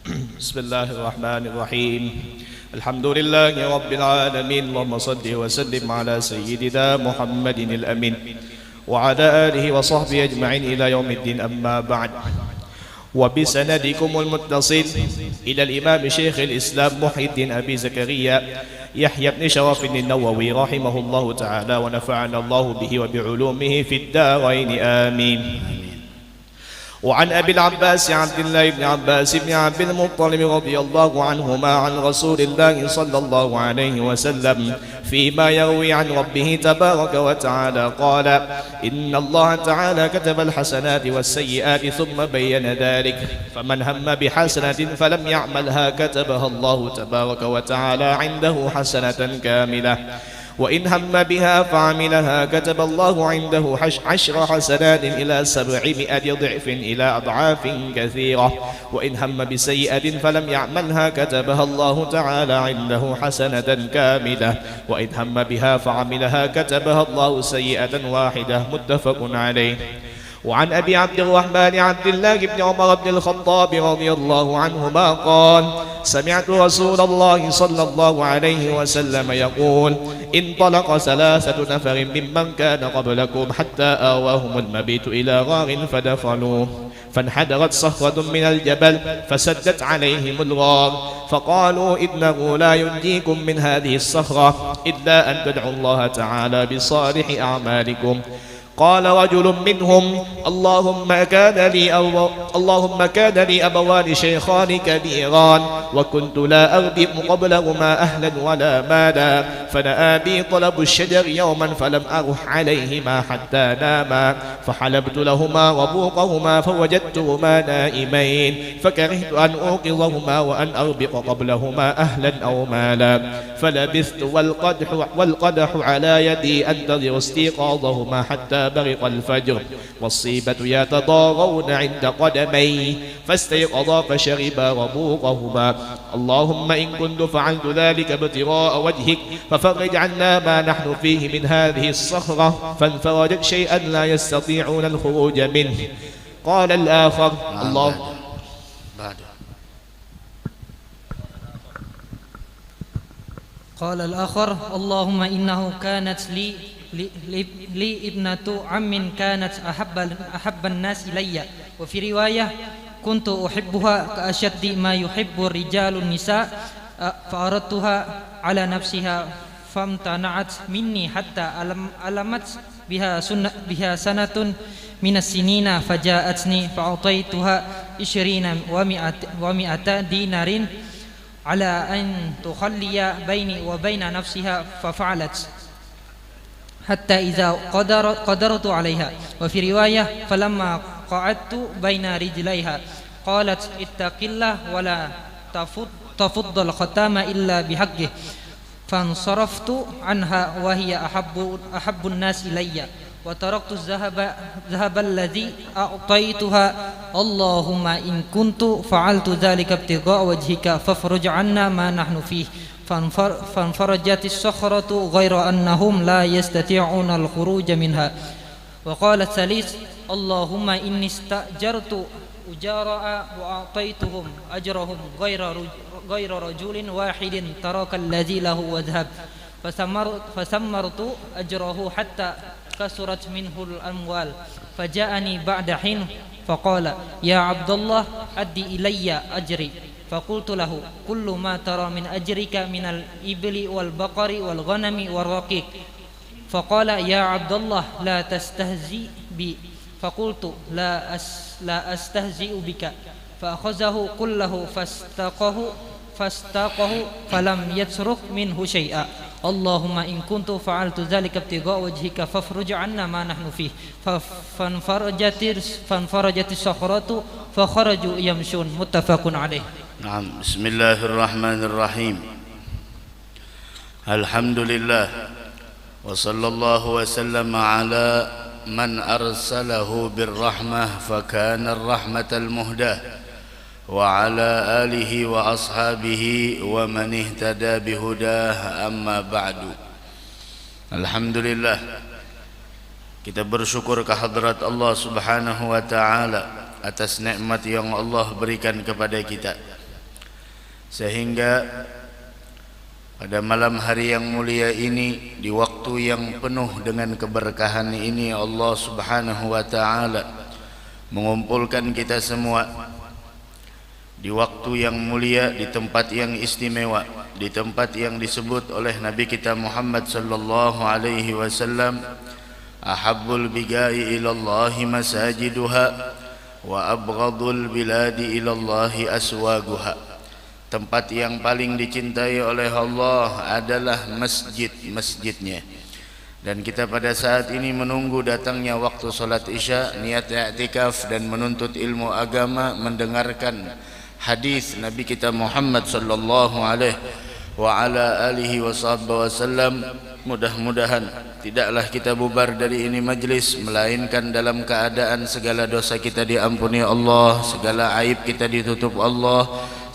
بسم الله الرحمن الرحيم. الحمد لله رب العالمين، اللهم صل وسلم على سيدنا محمد الأمين وعلى آله وصحبه أجمعين إلى يوم الدين. أما بعد، وبسندكم المتصل إلى الإمام شيخ الإسلام محي الدين أبي زكريا يحيى بن شرف النووي رحمه الله تعالى، ونفعنا الله به وبعلومه في الدارين آمين. وعن أبي العباس عبد الله بن عباس بن عبد المطلب رضي الله عنهما عن رسول الله صلى الله عليه وسلم فيما يروي عن ربه تبارك وتعالى قال: إن الله تعالى كتب الحسنات والسيئات ثم بين ذلك، فمن هم بحسنة فلم يعملها كتبها الله تبارك وتعالى عنده حسنة كاملة، وإن هم بها فعملها كتب الله عنده 10 حسنات إلى 700 ضعف إلى أضعاف كثيرة، وإن هم بسيئة فلم يعملها كتبها الله تعالى عنده حسنة كاملة، وإن هم بها فعملها كتبها الله سيئة واحدة. متفق عليه. وعن أبي عبد الرحمن عبد الله بن عمر بن الخطاب رضي الله عنهما قال: سمعت رسول الله صلى الله عليه وسلم يقول: انطلق 3 نفر ممن كان قبلكم حتى آواهم المبيت إلى غار فدخلوه، فانحدرت صخرة من الجبل فسدت عليهم الغار، فقالوا: إنه لا ينجيكم من هذه الصخرة إلا أن تدعوا الله تعالى بصالح أعمالكم. قال رجل منهم: اللهم كان لي أبوان شيخان كبيران، وكنت لا أغبط قبلهما أهلا ولا مالا، فنأى بي طلب الشجر يوما فلم أرح عليهما حتى ناما، فحلبت لهما ربوقهما فوجدتهما نائمين، فكرهت أن أوقظهما وأن أربط قبلهما أهلا أو مالا، فلبثت والقدح على يدي أنتظر استيقاظهما حتى برق الفجر، والصيبة يتضاغون عند قدمي، فاستيقظا فشربا ربوقهما. اللهم إن كنت فعلت ذلك ابتغاء وجهك ففرج عنا ما نحن فيه من هذه الصخرة، فانفرجت شيئا لا يستطيعون الخروج منه. قال الآخر: قال الآخر: اللهم إنه كانت لي ابنة عم كانت أحب الناس إلي، وفي رواية: كنت أحبها كأشد ما يحب الرجال النساء، فأردتها على نفسها فامتنعت مني حتى ألمت بها سنة من السنين، فجاءتني فأعطيتها 20 و100 دينار على أن تخلي بيني وبين نفسها، ففعلت حتى إذا قدرت عليها. وفي رواية: فلما قعدت بين رجليها قالت: اتق الله ولا تفض الختام إلا بحقه، فانصرفت عنها وهي أحب الناس إلي، وتركت الذهب الذي أعطيتها. اللهم إن كنت فعلت ذلك ابتغاء وجهك فافرج عنا ما نحن فيه. فانفرجت الصخرة غير أنهم لا يستطيعون الخروج منها. وقال الثالث: اللهم إني استأجرت أجراء وأعطيتهم أجرهم غير رجل واحد ترك الذي له وذهب، فثمرت أجره حتى كثرت منه الأموال، فجاءني بعد حين فقال: يا عبد الله أدي إلي أجري. فقلت له: كل ما ترى من أجرك من الإبل والبقر والغنم والرقيق. فقال: يا عبد الله لا تستهزئ بي. فقلت: لا أستهزئ بك. فأخذه كله فاستاقه فلم يترك منه شيئا. اللهم إن كنت فعلت ذلك ابتغاء وجهك فافرج عنا ما نحن فيه. فانفرجت الصخرة فخرجوا يمشون. متفق عليه. نعم. بسم الله الرحمن الرحيم. الحمد لله وصلى الله وسلم على من أرسله بالرحمة فكان الرحمة المهداة، وعلى آله وأصحابه ومن اهتدى بهداه. أما بعد. Alhamdulillah, kita bersyukur kehadrat Allah Subhanahu wa taala atas nikmat yang Allah berikan kepada kita. sehingga pada malam hari yang mulia ini, di waktu yang penuh dengan keberkahan ini, Allah Subhanahu wa taala mengumpulkan kita semua di waktu yang mulia, di tempat yang istimewa, di tempat yang disebut oleh Nabi kita Muhammad sallallahu alaihi wasallam, ahabbul bigai ilallahi masajiduha wa abghadul biladi ilallahi aswaguha. Tempat yang paling dicintai oleh Allah adalah masjid-masjidnya. Dan kita pada saat ini menunggu datangnya waktu salat Isya, niat i'tikaf dan menuntut ilmu agama, mendengarkan hadis Nabi kita Muhammad sallallahu alaihi wa ala alihi wasallam. Mudah-mudahan tidaklah kita bubar dari ini majlis melainkan dalam keadaan segala dosa kita diampuni Allah, segala aib kita ditutup Allah.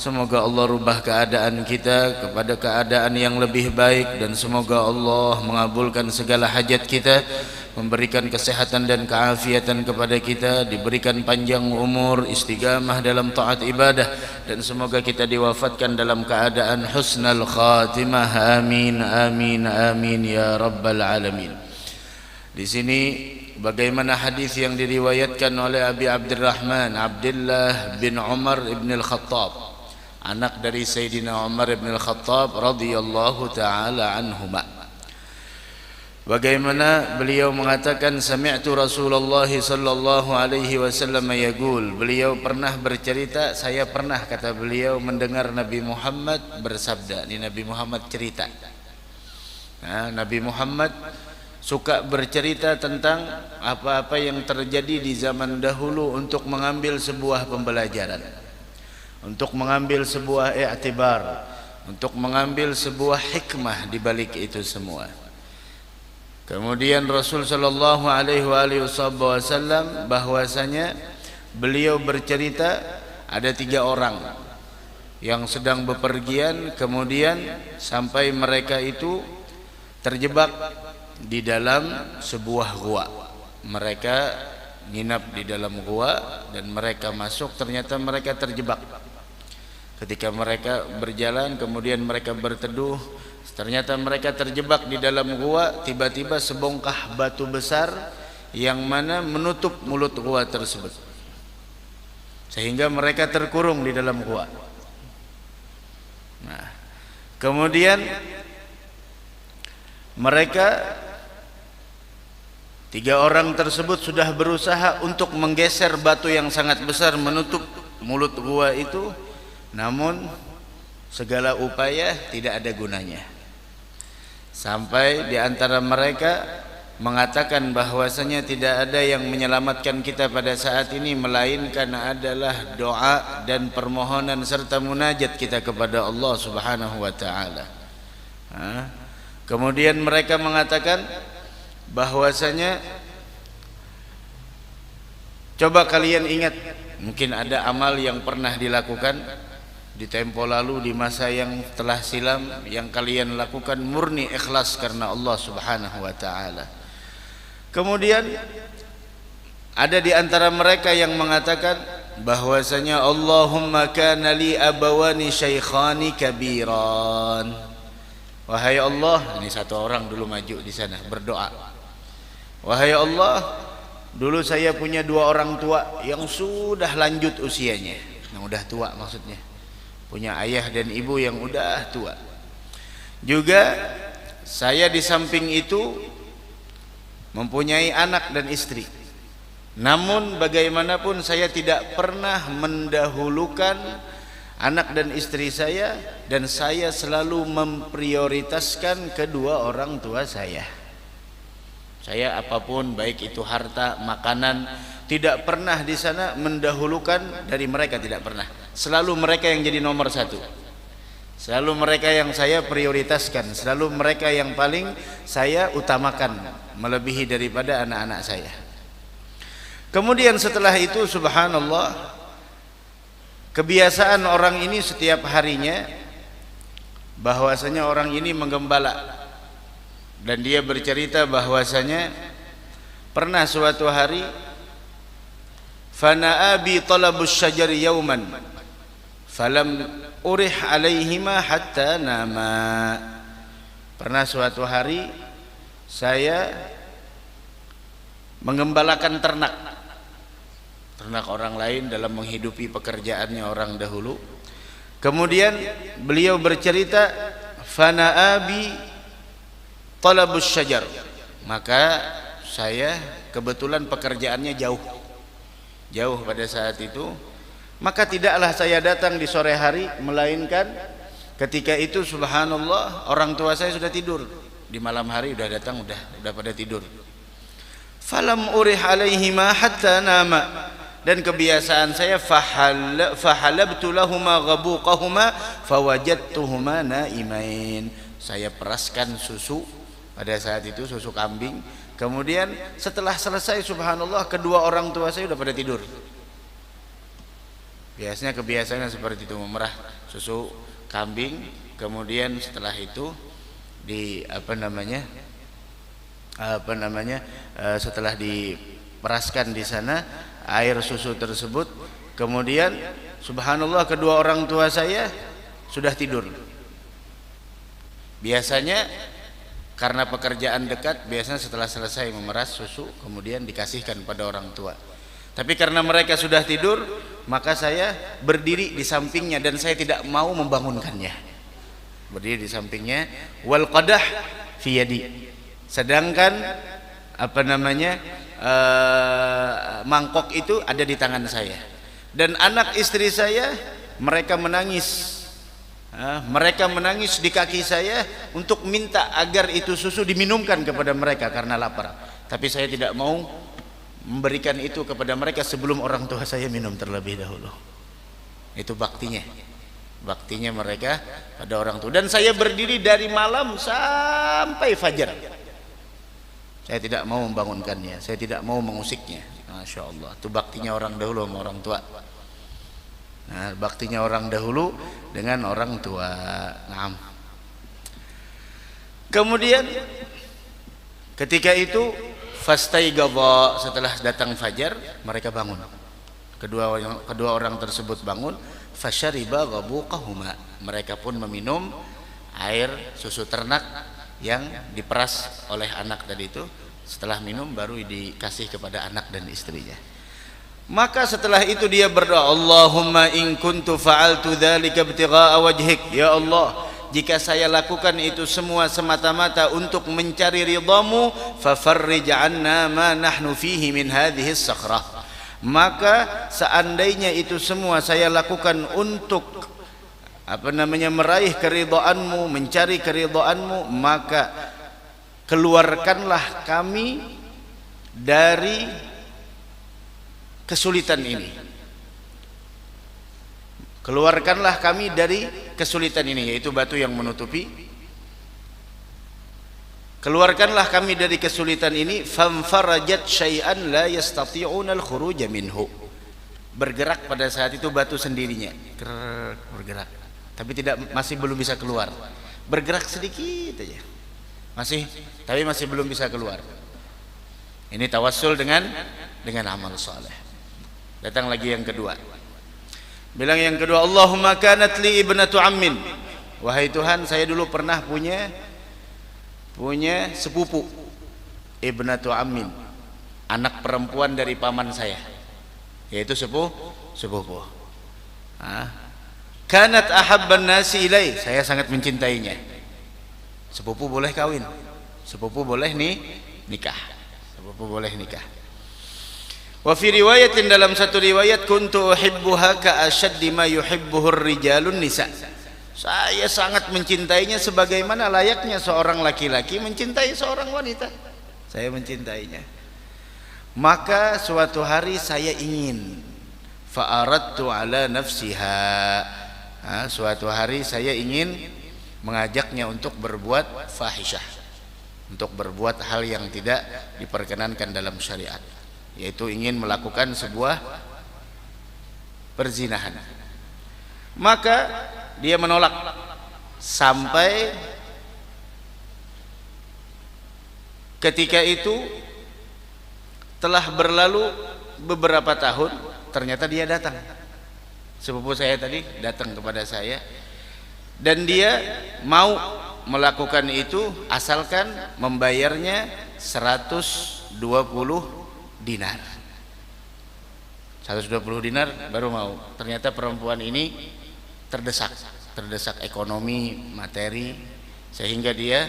Semoga Allah rubah keadaan kita kepada keadaan yang lebih baik, dan semoga Allah mengabulkan segala hajat kita, memberikan kesehatan dan keafiatan kepada kita, diberikan panjang umur, istiqamah dalam taat ibadah, dan semoga kita diwafatkan dalam keadaan husnul khatimah. Amin amin amin ya rabbal alamin. Di sini bagaimana hadis yang diriwayatkan oleh Abi Abdurrahman Abdullah bin Umar ibn al-Khattab, anak dari Sayyidina Umar ibn al-Khattab radhiyallahu taala anhuma. Bagaimana beliau mengatakan, sami'tu Rasulullah sallallahu alaihi wasallam yaqul, beliau pernah bercerita, saya pernah, kata beliau, mendengar Nabi Muhammad bersabda. Ini Nabi Muhammad cerita. Nah, Nabi Muhammad suka bercerita tentang apa-apa yang terjadi di zaman dahulu untuk mengambil sebuah pembelajaran, untuk mengambil sebuah i'tibar, untuk mengambil sebuah hikmah di balik itu semua. Kemudian Rasul sallallahu alaihi wasallam bahwasanya beliau bercerita ada 3 orang yang sedang bepergian, kemudian sampai mereka itu terjebak di dalam sebuah gua. Mereka nginap di dalam gua dan mereka masuk, ternyata mereka terjebak. Ketika mereka berjalan, kemudian mereka berteduh, ternyata mereka terjebak di dalam gua. Tiba-tiba sebongkah batu besar yang mana menutup mulut gua tersebut, sehingga mereka terkurung di dalam gua. Nah, kemudian mereka 3 orang tersebut sudah berusaha untuk menggeser batu yang sangat besar menutup mulut gua itu, namun segala upaya tidak ada gunanya. Sampai di antara mereka mengatakan bahwasanya tidak ada yang menyelamatkan kita pada saat ini melainkan adalah doa dan permohonan serta munajat kita kepada Allah Subhanahu wa taala. Kemudian mereka mengatakan bahwasanya, coba kalian ingat, mungkin ada amal yang pernah dilakukan di tempo lalu, di masa yang telah silam, yang kalian lakukan murni ikhlas karena Allah Subhanahu wa taala. Kemudian ada di antara mereka yang mengatakan bahwasanya Allahumma kana li abawani syaikhani kabiran. Wahai Allah, ini 1 orang dulu maju di sana berdoa. Wahai Allah, dulu saya punya 2 orang tua yang sudah lanjut usianya, yang udah tua maksudnya, punya ayah dan ibu yang udah tua. Juga saya di samping itu mempunyai anak dan istri. Namun bagaimanapun saya tidak pernah mendahulukan anak dan istri saya, dan saya selalu memprioritaskan kedua orang tua saya. Saya apapun, baik itu harta, makanan, tidak pernah di sana mendahulukan dari mereka, tidak pernah. Selalu mereka yang jadi nomor 1. Selalu mereka yang saya prioritaskan, selalu mereka yang paling saya utamakan melebihi daripada anak-anak saya. Kemudian setelah itu subhanallah, kebiasaan orang ini setiap harinya bahwasanya orang ini menggembala, dan dia bercerita bahwasanya pernah suatu hari fana abi talabus syajari yauman falam urih alaihima hatta nama. Pernah suatu hari saya mengembalakan ternak orang lain dalam menghidupi pekerjaannya orang dahulu. Kemudian beliau bercerita, fanaabi talabus syajar, maka saya kebetulan pekerjaannya jauh pada saat itu, maka tidaklah saya datang di sore hari, melainkan ketika itu subhanallah orang tua saya sudah tidur. Di malam hari udah datang, udah pada tidur. Falam urih alaihima hatta nama, dan kebiasaan saya fahalabtu lahuma ghabuqahuma fawajadtuhuma naimain. Saya peraskan susu pada saat itu, susu kambing. Kemudian setelah selesai subhanallah kedua orang tua saya sudah pada tidur. Biasanya kebiasaannya seperti itu, memerah susu kambing. Kemudian setelah itu di setelah diperaskan di sana air susu tersebut, kemudian subhanallah kedua orang tua saya sudah tidur. Biasanya karena pekerjaan dekat, biasanya setelah selesai memeras susu kemudian dikasihkan pada orang tua. Tapi karena mereka sudah tidur, maka saya berdiri di sampingnya dan saya tidak mau membangunkannya. Berdiri di sampingnya, wal qadah fi yadi, sedangkan mangkok itu ada di tangan saya. Dan anak istri saya mereka menangis di kaki saya untuk minta agar itu susu diminumkan kepada mereka karena lapar. Tapi saya tidak mau memberikan itu kepada mereka sebelum orang tua saya minum terlebih dahulu. Itu baktinya mereka pada orang tua. Dan saya berdiri dari malam sampai fajar. Saya tidak mau membangunkannya, saya tidak mau mengusiknya. Masya Allah, itu baktinya orang dahulu sama orang tua. Nah, baktinya orang dahulu dengan orang tua. Nah. Kemudian ketika itu fastaigadha, setelah datang fajar mereka bangun. Kedua orang tersebut bangun, fasyariba ghabuqahuma, mereka pun meminum air susu ternak yang diperas oleh anak tadi itu. Setelah minum baru dikasih kepada anak dan istrinya. Maka setelah itu dia berdoa, Allahumma in kuntu fa'altu dzalika ibtigha'a wajhik, ya Allah, jika saya lakukan itu semua semata-mata untuk mencari ridhamu, fafarrij 'anna ma nahnu fihi min hadhihi as-sakhrah, maka seandainya itu semua saya lakukan untuk meraih keridhaanmu, mencari keridhaanmu, maka keluarkanlah kami dari kesulitan ini. Keluarkanlah kami dari kesulitan ini, yaitu batu yang menutupi. Keluarkanlah kami dari kesulitan ini. Famfarajat syai'an la yastati'una al-khuruj minhu. Bergerak pada saat itu batu sendirinya, bergerak. Tapi masih belum bisa keluar. Bergerak sedikit aja. Tapi masih belum bisa keluar. Ini tawassul dengan amal saleh. Datang lagi yang kedua. Bilang yang kedua, Allahumma kanat li ibnatu ammin. Wahai Tuhan, saya dulu pernah punya sepupu, ibnatu ammin, anak perempuan dari paman saya, yaitu sepupu. Kanat ahabban nasi ilai, saya sangat mencintainya. Sepupu boleh kawin, sepupu boleh nikah, sepupu boleh nikah. Wa fi riwayatin, dalam satu riwayat, kuntu uhibbuha ka ashaddi ma yuhibbuhu ar-rijalun nisa. Saya sangat mencintainya sebagaimana layaknya seorang laki-laki mencintai seorang wanita. Saya mencintainya. Maka suatu hari saya ingin, fa'aradtu ala nafsiha. Suatu hari saya ingin mengajaknya untuk berbuat fahisyah, untuk berbuat hal yang tidak diperkenankan dalam syariat, yaitu ingin melakukan sebuah perzinahan. Maka dia menolak sampai ketika itu telah berlalu beberapa tahun. Ternyata dia datang sepupu saya tadi datang kepada saya dan dia mau melakukan itu asalkan membayarnya 120 dinar. 120 dinar baru mau. Ternyata perempuan ini terdesak ekonomi, materi, sehingga dia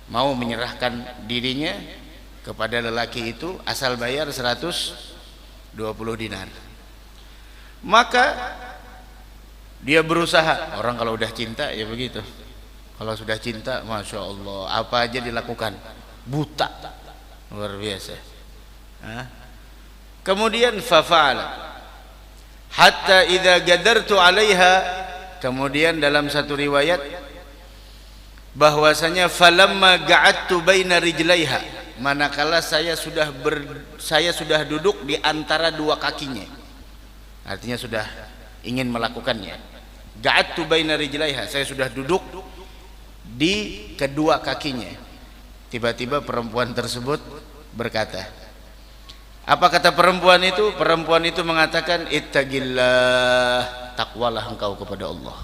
mau menyerahkan dirinya kepada lelaki itu asal bayar 120 dinar. Maka dia berusaha. Orang kalau udah cinta ya begitu. Kalau sudah cinta, masya Allah, apa aja dilakukan, buta, luar biasa. Kemudian fafa'ala hatta idza gadartu 'alaiha, kemudian dalam satu riwayat bahwasanya falamma ga'adtu baina rijlaiha, manakala saya sudah duduk di antara dua kakinya, artinya sudah ingin melakukannya. Ga'adtu baina rijlaiha, saya sudah duduk di kedua kakinya. Tiba-tiba perempuan tersebut berkata, apa kata perempuan itu? Perempuan itu mengatakan, ittaqillah, takwalah engkau kepada Allah.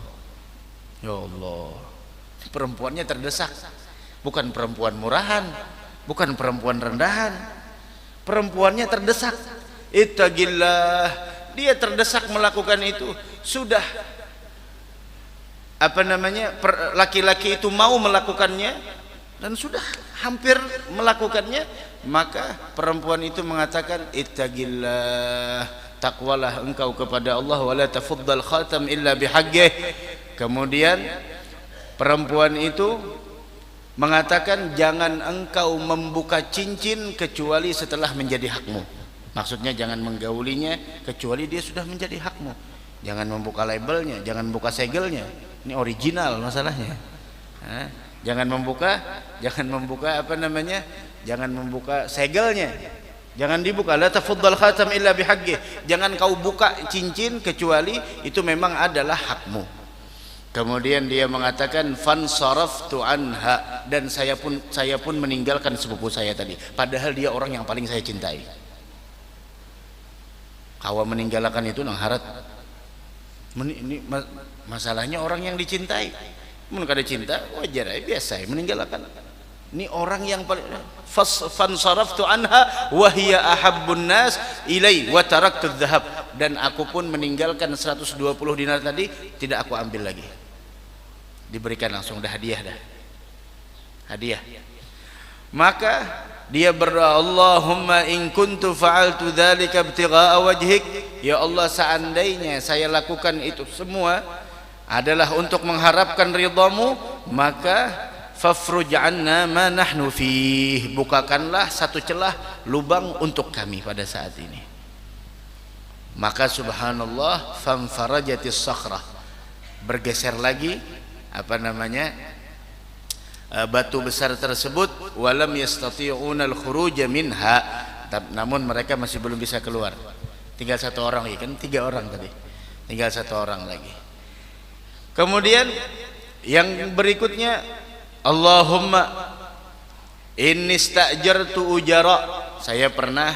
Ya Allah, perempuannya terdesak. Bukan perempuan murahan, bukan perempuan rendahan, perempuannya terdesak. Ittaqillah, dia terdesak melakukan itu. Sudah laki-laki itu mau melakukannya dan sudah hampir melakukannya, maka perempuan itu mengatakan, ittaqillah, takwalah engkau kepada Allah, wala tafuddal khatam illa bihaqqih. Kemudian perempuan itu mengatakan, jangan engkau membuka cincin kecuali setelah menjadi hakmu. Maksudnya jangan menggaulinya kecuali dia sudah menjadi hakmu. Jangan membuka labelnya, jangan membuka segelnya. Ini original masalahnya. Jangan membuka jangan membuka segelnya. Jangan dibuka. La tafuddal khatam illa bihaqqih. Jangan kau buka cincin kecuali itu memang adalah hakmu. Kemudian dia mengatakan, fansaraftu anha, dan saya pun meninggalkan sepupu saya tadi, padahal dia orang yang paling saya cintai. Kau meninggalkan itu nang harat. Ini masalahnya orang yang dicintai. Mun kada cinta wajar aja, biasa meninggalkan. Ini orang yang paling fansaraftu anha wa hiya ahabbun nas ilai wa taraktu dhahab, dan aku pun meninggalkan 120 dinar tadi, tidak aku ambil lagi. Diberikan langsung, dah hadiah dah. Hadiah. Maka dia berdoa, Allahumma in kuntu fa'altu dzalika ibtigha'a wajhik, ya Allah, seandainya saya lakukan itu semua adalah untuk mengharapkan ridhamu, maka fafruj 'anna ma nahnu fih, bukakanlah satu celah lubang untuk kami pada saat ini. Maka subhanallah, famfarajatis sakhrah, bergeser lagi batu besar tersebut, walam yastati'una al-khuruj minha, namun mereka masih belum bisa keluar. Tinggal satu orang lagi, kan 3 orang tadi, tinggal satu orang lagi. Kemudian yang berikutnya, Allahumma inni sta'jartu ujara, saya pernah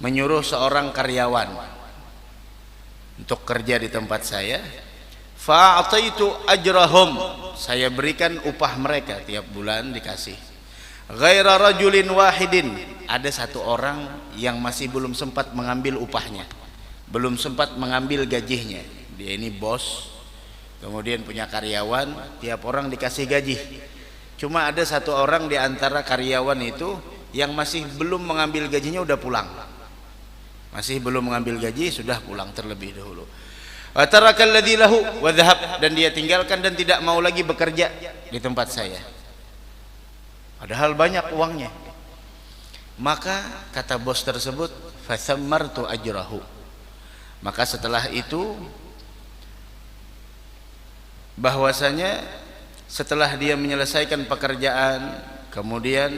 menyuruh seorang karyawan untuk kerja di tempat saya, fa'ataitu ajrahum, saya berikan upah mereka tiap bulan dikasih. Ghaira rajulin wahidin, ada satu orang yang masih belum sempat mengambil upahnya, belum sempat mengambil gajinya. Dia ini bos, kemudian punya karyawan, tiap orang dikasih gaji. Cuma ada satu orang di antara karyawan itu yang masih belum mengambil gajinya, udah pulang. Masih belum mengambil gaji, sudah pulang terlebih dahulu. Wa tarakal ladzi lahu wa dhahab, dan dia tinggalkan dan tidak mau lagi bekerja di tempat saya, padahal banyak uangnya. Maka kata bos tersebut, fasammartu ajrahu, maka setelah itu bahwasanya setelah dia menyelesaikan pekerjaan, kemudian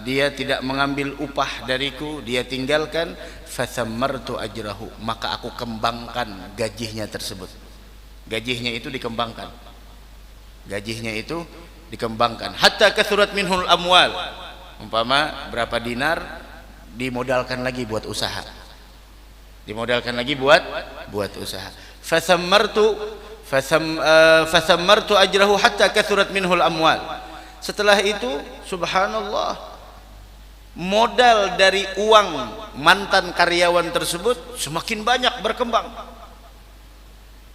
dia tidak mengambil upah dariku, dia tinggalkan, fathammartu ajrahu, maka aku kembangkan gajinya tersebut. Gajinya itu dikembangkan, hatta kathurat minhul amwal, umpama berapa dinar dimodalkan lagi buat usaha. dimodalkan lagi buat usaha. Fathammartu ajrahu hatta kathurat minhul amwal. Setelah itu subhanallah, modal dari uang mantan karyawan tersebut semakin banyak berkembang,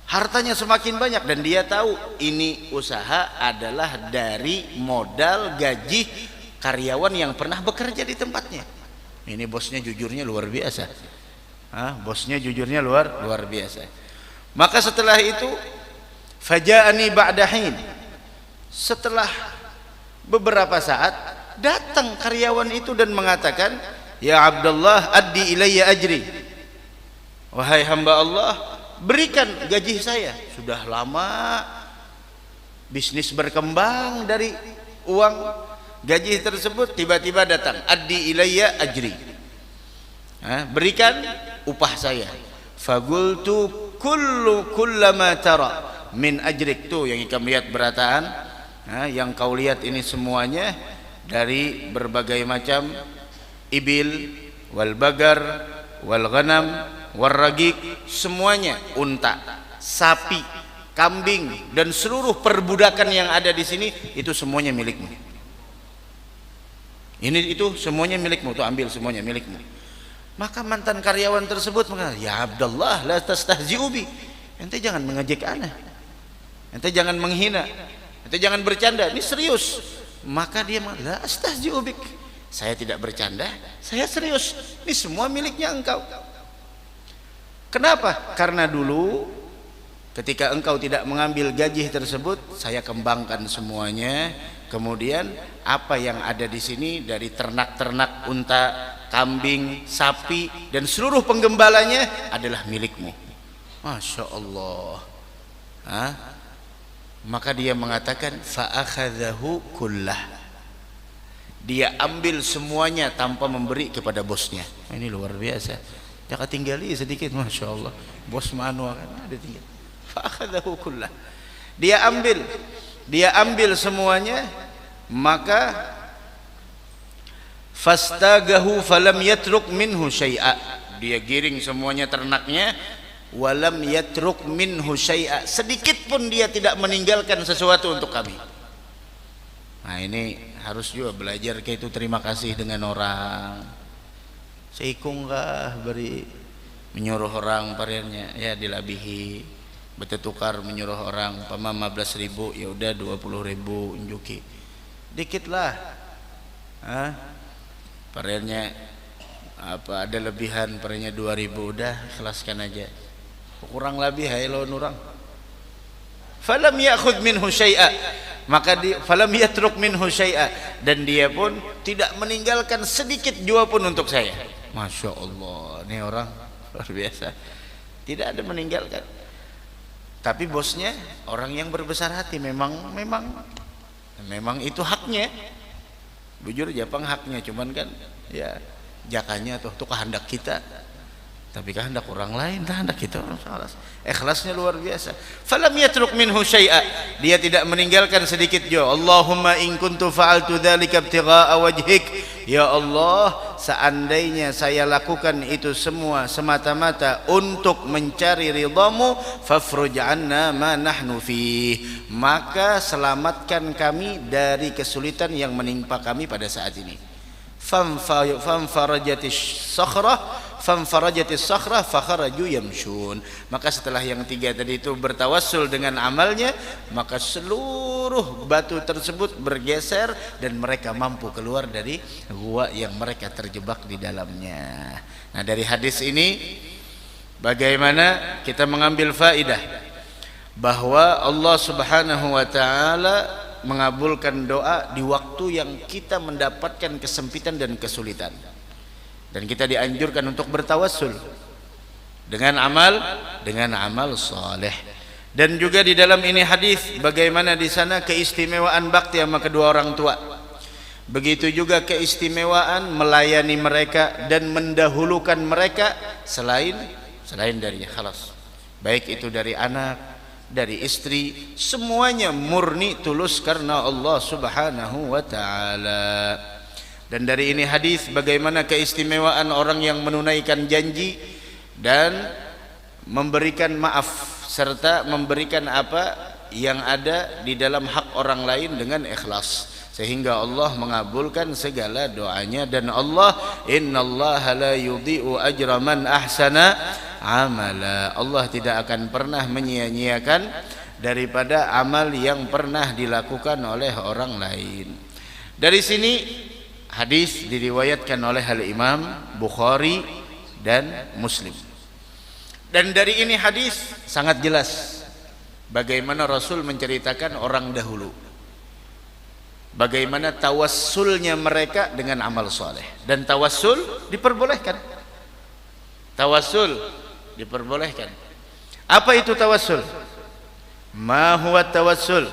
hartanya semakin banyak, dan dia tahu ini usaha adalah dari modal gaji karyawan yang pernah bekerja di tempatnya. Ini bosnya jujurnya luar biasa. Bosnya jujurnya luar biasa. Maka setelah itu faja'ani ba'dahin, setelah beberapa saat datang karyawan itu dan mengatakan, ya Abdullah addi ilayya ajri, wahai hamba Allah, berikan gaji saya. Sudah lama bisnis berkembang dari uang gaji tersebut, tiba-tiba datang addi ilayya ajri, berikan upah saya. Fagultu kullama tara min ajrik, tuh yang ikam lihat berataan, yang kau lihat ini semuanya dari berbagai macam ibil wal bagar wal ghanam wal ragik, semuanya unta, sapi, kambing, dan seluruh perbudakan yang ada di sini itu semuanya milikmu. Itu semuanya milikmu, tuh ambil semuanya milikmu. Maka mantan karyawan tersebut mengatakan, ya Abdullah la tastahzi'u bi, ente jangan mengejek ana, ente jangan menghina, ente jangan bercanda, ini serius. Maka dia mengatakan, la astahzi'u bik, saya tidak bercanda, saya serius, ini semua miliknya engkau. Kenapa? Karena dulu ketika engkau tidak mengambil gaji tersebut, saya kembangkan semuanya. Kemudian apa yang ada di sini dari ternak-ternak unta, kambing, sapi, dan seluruh penggembalanya adalah milikmu. Masya Allah. Maka dia mengatakan fa'akhadhahu kullah, dia ambil semuanya tanpa memberi kepada bosnya. Ini luar biasa. Jangan tinggali sedikit, masya Allah. Bos manual kan ada tinggal. Fa'akhadhahu kullah, dia ambil semuanya. Maka fastagahu falam yatruk minhu syai'a, dia giring semuanya ternaknya, walam yatruk minhu syai'a, sedikit pun dia tidak meninggalkan sesuatu untuk kami. Nah ini harus juga belajar ke itu, terima kasih dengan orang. Seikunggah beri menyuruh orang pariannya ya dilabihi, bertukar menyuruh orang pama 15.000, ya udah 20.000 unjuki dikit lah. Pariannya apa ada lebihan, pariannya 2.000, udah kelaskan aja, kurang lebih hai lo nurang. Falam ya'khudh minhu syai'a, maka falam yatruk minhu syai'a, dan dia pun tidak meninggalkan sedikit jua pun untuk saya. Masya Allah, ini orang luar biasa, tidak ada meninggalkan. Tapi bosnya orang yang berbesar hati, memang itu haknya, bujur Jepang haknya, cuman kan ya jakanya tuh kehendak kita, tapi kehendak orang lain, kehendak kita orang salah. Ikhlasnya luar biasa. Falam yatruk minhu syai'a, dia tidak meninggalkan sedikit jo. Allahumma in kuntu fa'altu dzalika ibtigha'a wajhik, ya Allah, seandainya saya lakukan itu semua semata-mata untuk mencari ridhamu, fafruj 'anna ma nahnu fih, maka selamatkan kami dari kesulitan yang menimpa kami pada saat ini. Famfarajatis sakhrah fakharaju yamshun. Maka setelah yang tiga tadi itu bertawassul dengan amalnya, maka seluruh batu tersebut bergeser dan mereka mampu keluar dari gua yang mereka terjebak di dalamnya. Nah, dari hadis ini bagaimana kita mengambil faidah bahwa Allah Subhanahu wa taala mengabulkan doa di waktu yang kita mendapatkan kesempitan dan kesulitan, dan kita dianjurkan untuk bertawassul dengan amal saleh. Dan juga di dalam ini hadis bagaimana di sana keistimewaan bakti sama kedua orang tua, begitu juga keistimewaan melayani mereka dan mendahulukan mereka selain darinya, khalas, baik itu dari anak, dari istri, semuanya murni tulus karena Allah Subhanahu wa taala. Dan dari ini hadis bagaimana keistimewaan orang yang menunaikan janji dan memberikan maaf serta memberikan apa yang ada di dalam hak orang lain dengan ikhlas, sehingga Allah mengabulkan segala doanya. Dan Allah, innallaha la yudhi'u ajra man ahsana amala, Allah tidak akan pernah menyia-nyiakan daripada amal yang pernah dilakukan oleh orang lain. Dari sini hadis diriwayatkan oleh Al-Imam Bukhari dan Muslim. Dan dari ini hadis sangat jelas bagaimana Rasul menceritakan orang dahulu, bagaimana tawassulnya mereka dengan amal soleh. Dan tawassul diperbolehkan. Tawassul diperbolehkan. Apa itu tawassul? Ma huwa tawassul?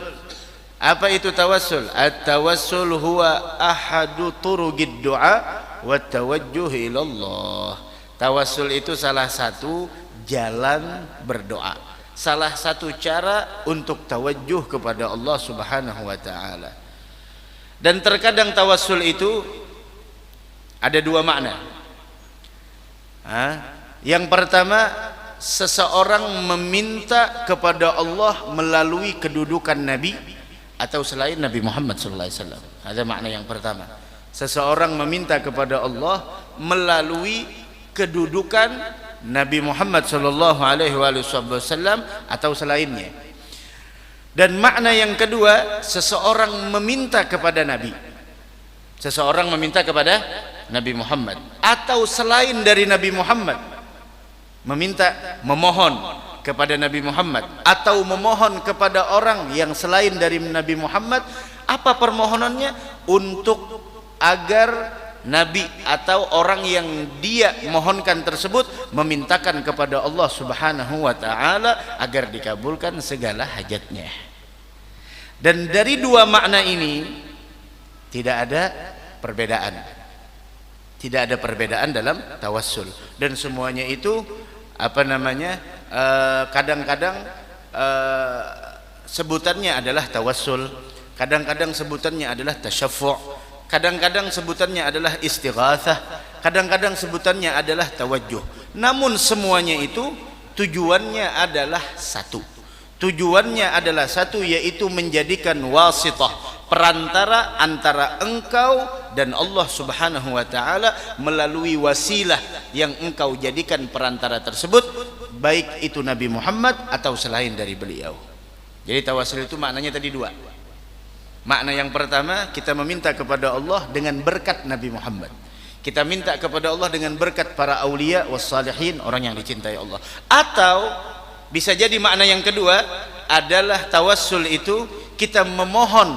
Apa itu tawassul? At-tawassul huwa ahadu turugid du'a wa tawajjuh ila Allah. Tawassul itu salah satu jalan berdoa, salah satu cara untuk tawajjuh kepada Allah Subhanahu wa taala. Dan terkadang tawassul itu ada dua makna. Yang pertama, seseorang meminta kepada Allah melalui kedudukan Nabi atau selain Nabi Muhammad sallallahu alaihi wasallam. Ada makna yang pertama. Seseorang meminta kepada Allah melalui kedudukan Nabi Muhammad sallallahu alaihi wasallam atau selainnya. Dan makna yang kedua, seseorang meminta kepada Nabi. Seseorang meminta kepada Nabi Muhammad atau selain dari Nabi Muhammad, memohon kepada Nabi Muhammad atau memohon kepada orang yang selain dari Nabi Muhammad. Apa permohonannya? Untuk agar Nabi atau orang yang dia mohonkan tersebut memintakan kepada Allah Subhanahu wa taala agar dikabulkan segala hajatnya. Dan dari dua makna ini tidak ada perbedaan. Tidak ada perbedaan dalam tawassul, dan semuanya itu kadang-kadang sebutannya adalah tawassul, kadang-kadang sebutannya adalah tasyaffu', kadang-kadang sebutannya adalah istighatsah, kadang-kadang sebutannya adalah tawajjuh. Namun semuanya itu tujuannya adalah satu. Tujuannya adalah satu, yaitu menjadikan wasithah, perantara antara engkau dan Allah Subhanahu wa taala melalui wasilah yang engkau jadikan perantara tersebut, baik itu Nabi Muhammad atau selain dari beliau. Jadi tawassul itu maknanya tadi dua. Makna yang pertama, kita meminta kepada Allah dengan berkat Nabi Muhammad. Kita minta kepada Allah dengan berkat para aulia wassalihin, orang yang dicintai Allah. Atau bisa jadi makna yang kedua adalah tawassul itu kita memohon,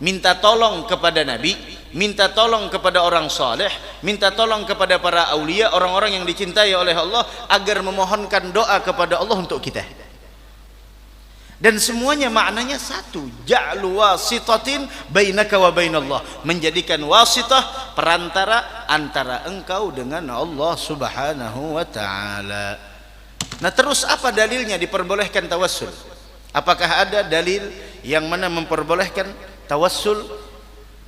minta tolong kepada Nabi, minta tolong kepada orang saleh, minta tolong kepada para aulia, orang-orang yang dicintai oleh Allah, agar memohonkan doa kepada Allah untuk kita. Dan semuanya maknanya satu, ja'lu wasitatin bainaka wa bainallah, menjadikan wasitah, perantara antara engkau dengan Allah Subhanahu wa taala. Nah, terus apa dalilnya diperbolehkan tawassul? Apakah ada dalil yang mana memperbolehkan tawassul?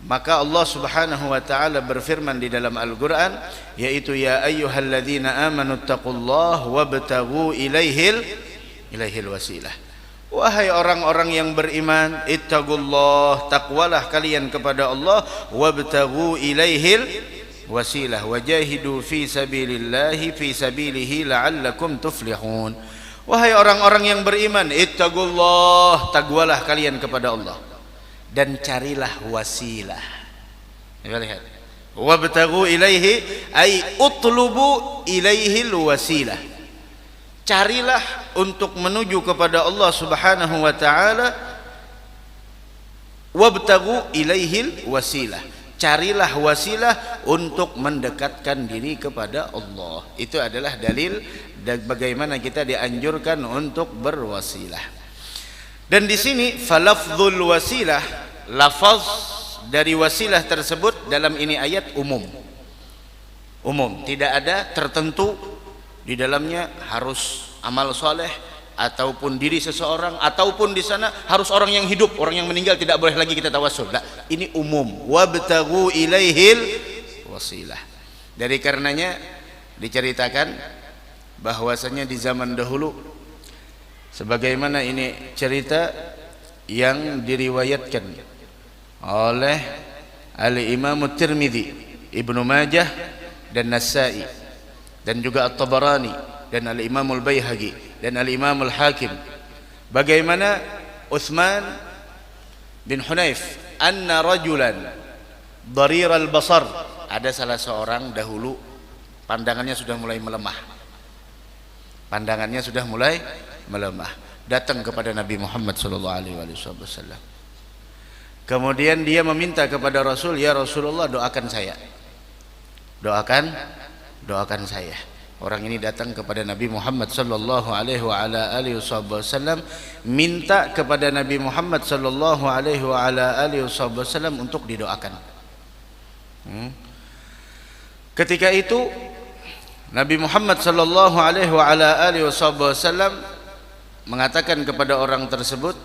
Maka Allah Subhanahu wa taala berfirman di dalam Al-Qur'an, yaitu ya ayyuhalladzina amanu taqullaha wabtaghu ilaihil wasilah. Wahai orang-orang yang beriman, ittaqullah, takwalah kalian kepada Allah, wabtaghu ilaihil wasilah, wajahidu fi sabilillahi fi sabilihi la'allakum tuflihun. Wahai orang-orang yang beriman, ittaqullah, takwalah kalian kepada Allah dan carilah wasilah. Lihat, wabtaghu ilaihi ay utlubu ilaihil wasilah. Carilah untuk menuju kepada Allah Subhanahu wa taala, wabtaghu ilaihil wasilah. Carilah wasilah untuk mendekatkan diri kepada Allah. Itu adalah dalil bagaimana kita dianjurkan untuk berwasilah. Dan di sini falafdzul wasilah, lafaz dari wasilah tersebut dalam ini ayat umum. Umum, tidak ada tertentu di dalamnya harus amal soleh ataupun diri seseorang, ataupun di sana harus orang yang hidup, orang yang meninggal tidak boleh lagi kita tawassul. Nah, ini umum. Wabtaghu ilaihil wasilah. Dari karenanya diceritakan bahwasanya di zaman dahulu, sebagaimana ini cerita yang diriwayatkan oleh Al-Imam Tirmidzi, Ibnu Majah dan Nasa'i, dan juga At-Tabarani dan Al-Imam Al-Baihaqi dan Al-Imam Al-Hakim, bagaimana Utsman bin Hunayf anna rajulan dharir al-basar, ada salah seorang dahulu pandangannya sudah mulai melemah, datang kepada Nabi Muhammad sallallahu alaihi wasallam. Kemudian dia meminta kepada Rasul, ya Rasulullah, doakan saya. Doakan saya. Orang ini datang kepada Nabi Muhammad sallallahu alaihi wasallam, minta kepada Nabi Muhammad sallallahu alaihi wasallam untuk didoakan. Ketika itu Nabi Muhammad sallallahu alaihi wasallam mengatakan kepada orang tersebut,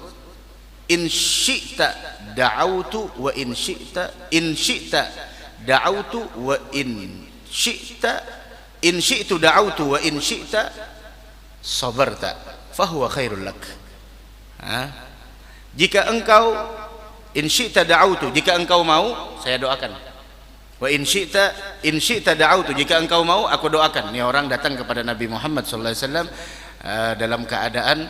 in syi'ta da'autu wa in syi'ta da'autu wa in syi'tu da'autu wa in syi'ta sabarta fahuwa khairul lak. Jika engkau in syi'ta da'autu, jika engkau mau saya doakan, wa in syi'ta da'autu, jika engkau mau aku doakan. Ini orang datang kepada Nabi Muhammad sallallahu alaihi wasallam dalam keadaan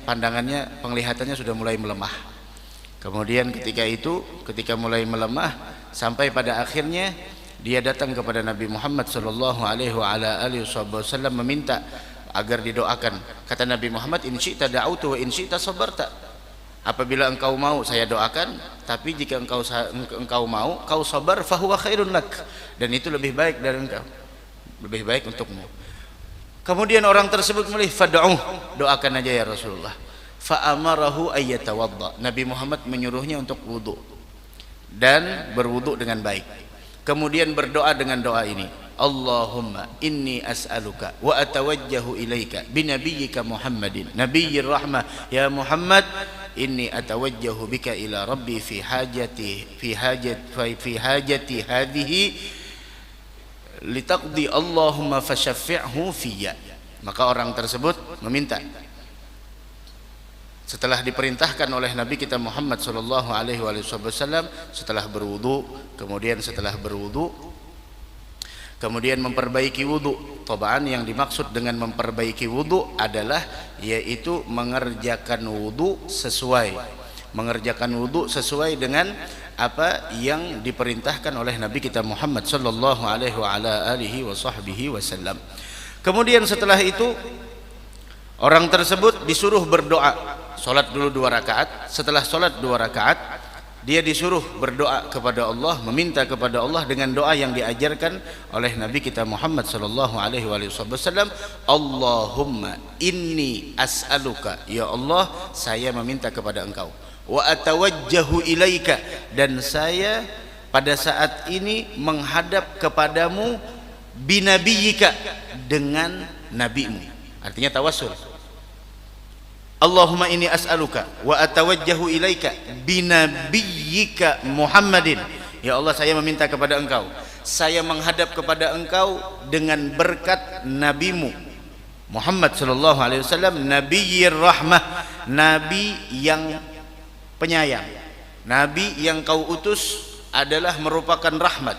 pandangannya, penglihatannya sudah mulai melemah. Kemudian ketika mulai melemah sampai pada akhirnya dia datang kepada Nabi Muhammad sallallahu alaihi wasallam meminta agar didoakan. Kata Nabi Muhammad, in syi'ta da'autu wa in syi'ta sabarta. Apabila engkau mau saya doakan, tapi jika engkau mau kau sabar, fahuwa khairun lak, dan itu lebih baik dari engkau, lebih baik untukmu. Kemudian orang tersebut mulai fad'uh, doakan aja ya Rasulullah. Fa'amarahu ayyatawadda. Nabi Muhammad menyuruhnya untuk wudu dan berwudu dengan baik. Kemudian berdoa dengan doa ini, Allahumma inni as'aluka wa atawajjahu ilaika binabiyyika Muhammadin nabiyyir rahmah, ya Muhammad inni atawajjahu bika ila rabbi fi hajati hadhihi litaqdi Allahumma fashaffi'hu fiyya. Maka orang tersebut meminta, setelah diperintahkan oleh Nabi kita Muhammad sallallahu alaihi wasallam, setelah berwudu, kemudian memperbaiki wudu. Tabaan yang dimaksud dengan memperbaiki wudu adalah yaitu mengerjakan wudu sesuai dengan apa yang diperintahkan oleh Nabi kita Muhammad sallallahu alaihi wasallam. Kemudian setelah itu orang tersebut disuruh berdoa, salat dulu 2 rakaat. Setelah salat 2 rakaat dia disuruh berdoa kepada Allah, meminta kepada Allah dengan doa yang diajarkan oleh Nabi kita Muhammad sallallahu alaihi wasallam, Allahumma inni as'aluka, ya Allah saya meminta kepada engkau, wa atawajjahu ilaika, dan saya pada saat ini menghadap kepadamu, binabiyyika, dengan nabimu. Artinya tawassul. Allahumma inni as'aluka wa atawajjahu ilaika binabiyyika Muhammadin, ya Allah saya meminta kepada engkau, saya menghadap kepada engkau dengan berkat nabimu Muhammad sallallahu alaihi wasallam, nabiyyir rahmah, nabi yang penyayang, nabi yang kau utus adalah merupakan rahmat,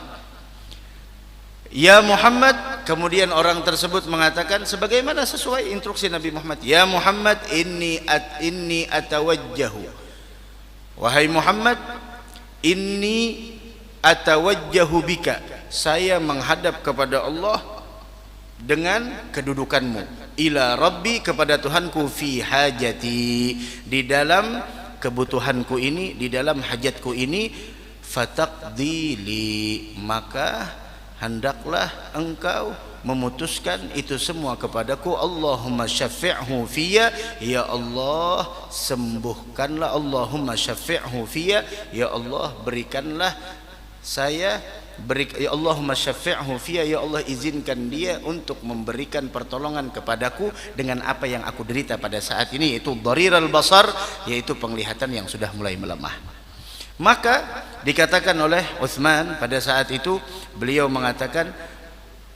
ya Muhammad. Kemudian orang tersebut mengatakan sebagaimana sesuai instruksi Nabi Muhammad, ya Muhammad inni atawajjahu, wahai Muhammad inni atawajjahu bika, saya menghadap kepada Allah dengan kedudukanmu, ila rabbi, kepada Tuhanku, fi hajati, di dalam kebutuhanku ini, di dalam hajatku ini, fataqdili, maka hendaklah engkau memutuskan itu semua kepadaku, Allahumma syafi'hu fiyya, ya Allah sembuhkanlah, Allahumma syafi'hu fiyya, ya Allah berikanlah saya, ya Allahumma syafi'hu fiyya, ya Allah izinkan dia untuk memberikan pertolongan kepadaku dengan apa yang aku derita pada saat ini, yaitu dhariral basar, yaitu penglihatan yang sudah mulai melemah. Maka dikatakan oleh Utsman pada saat itu, beliau mengatakan